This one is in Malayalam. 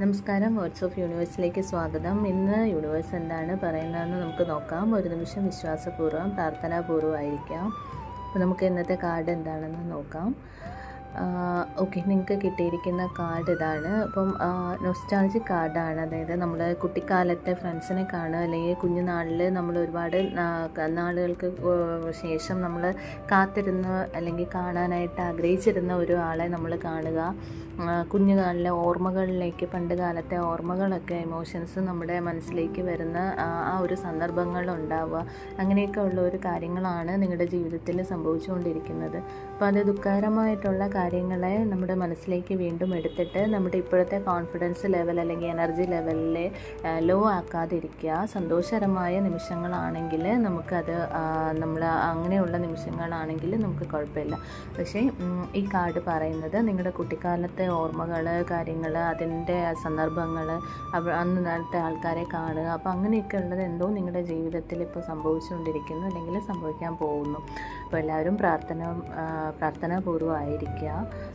നമസ്കാരം, വേർഡ്സ് ഓഫ് യൂണിവേഴ്സിലേക്ക് സ്വാഗതം. ഇന്ന് യൂണിവേഴ്സ് എന്താണ് പറയുന്നതെന്ന് നമുക്ക് നോക്കാം. ഒരു നിമിഷം വിശ്വാസപൂർവ്വം പ്രാർത്ഥനാപൂർവ്വമായിരിക്കാം. അപ്പോൾ നമുക്ക് ഇന്നത്തെ കാർഡ് എന്താണെന്ന് നോക്കാം. ഓക്കെ, നിങ്ങൾക്ക് കിട്ടിയിരിക്കുന്ന കാർഡ് ഇതാണ്. അപ്പം നൊസ്റ്റാൾജിക് കാർഡാണ്. അതായത് നമ്മൾ കുട്ടിക്കാലത്തെ ഫ്രണ്ട്സിനെ കാണുക, അല്ലെങ്കിൽ കുഞ്ഞുനാളിൽ നമ്മൾ ഒരുപാട് നാളുകൾക്ക് ശേഷം നമ്മൾ കാത്തിരുന്ന് അല്ലെങ്കിൽ കാണാനായിട്ട് ആഗ്രഹിച്ചിരുന്ന ഒരു ആളെ നമ്മൾ കാണുക. കുഞ്ഞുകാലിലെ ഓർമ്മകളിലേക്ക്, പണ്ട് കാലത്തെ ഓർമ്മകളൊക്കെ, ഇമോഷൻസ് നമ്മുടെ മനസ്സിലേക്ക് വരുന്ന ആ ഒരു സന്ദർഭങ്ങളുണ്ടാവുക. അങ്ങനെയൊക്കെ ഉള്ള ഒരു കാര്യങ്ങളാണ് നിങ്ങളുടെ ജീവിതത്തിൽ സംഭവിച്ചുകൊണ്ടിരിക്കുന്നത്. അപ്പോൾ അത് ദുഃഖകരമായിട്ടുള്ള കാര്യങ്ങളെ നമ്മുടെ മനസ്സിലേക്ക് വീണ്ടും എടുത്തിട്ട് നമ്മുടെ ഇപ്പോഴത്തെ കോൺഫിഡൻസ് ലെവൽ അല്ലെങ്കിൽ എനർജി ലെവലിൽ ലോ ആക്കാതിരിക്കുക. സന്തോഷകരമായ നിമിഷങ്ങളാണെങ്കിൽ നമുക്കത് നമ്മൾ അങ്ങനെയുള്ള നിമിഷങ്ങളാണെങ്കിൽ നമുക്ക് കുഴപ്പമില്ല. പക്ഷേ ഈ കാർഡ് പറയുന്നത് നിങ്ങളുടെ കുട്ടിക്കാലത്തെ ഓർമ്മകൾ, കാര്യങ്ങൾ, അതിൻ്റെ സന്ദർഭങ്ങൾ, അന്ന് നേരത്തെ ആൾക്കാരെ കാണുക. അപ്പോൾ അങ്ങനെയൊക്കെ ഉള്ളത് എന്തോ നിങ്ങളുടെ ജീവിതത്തിൽ ഇപ്പോൾ സംഭവിച്ചുകൊണ്ടിരിക്കുന്നു അല്ലെങ്കിൽ സംഭവിക്കാൻ പോകുന്നു. അപ്പോൾ എല്ലാവരും പ്രാർത്ഥനാപൂർവ്വമായിരിക്കുക.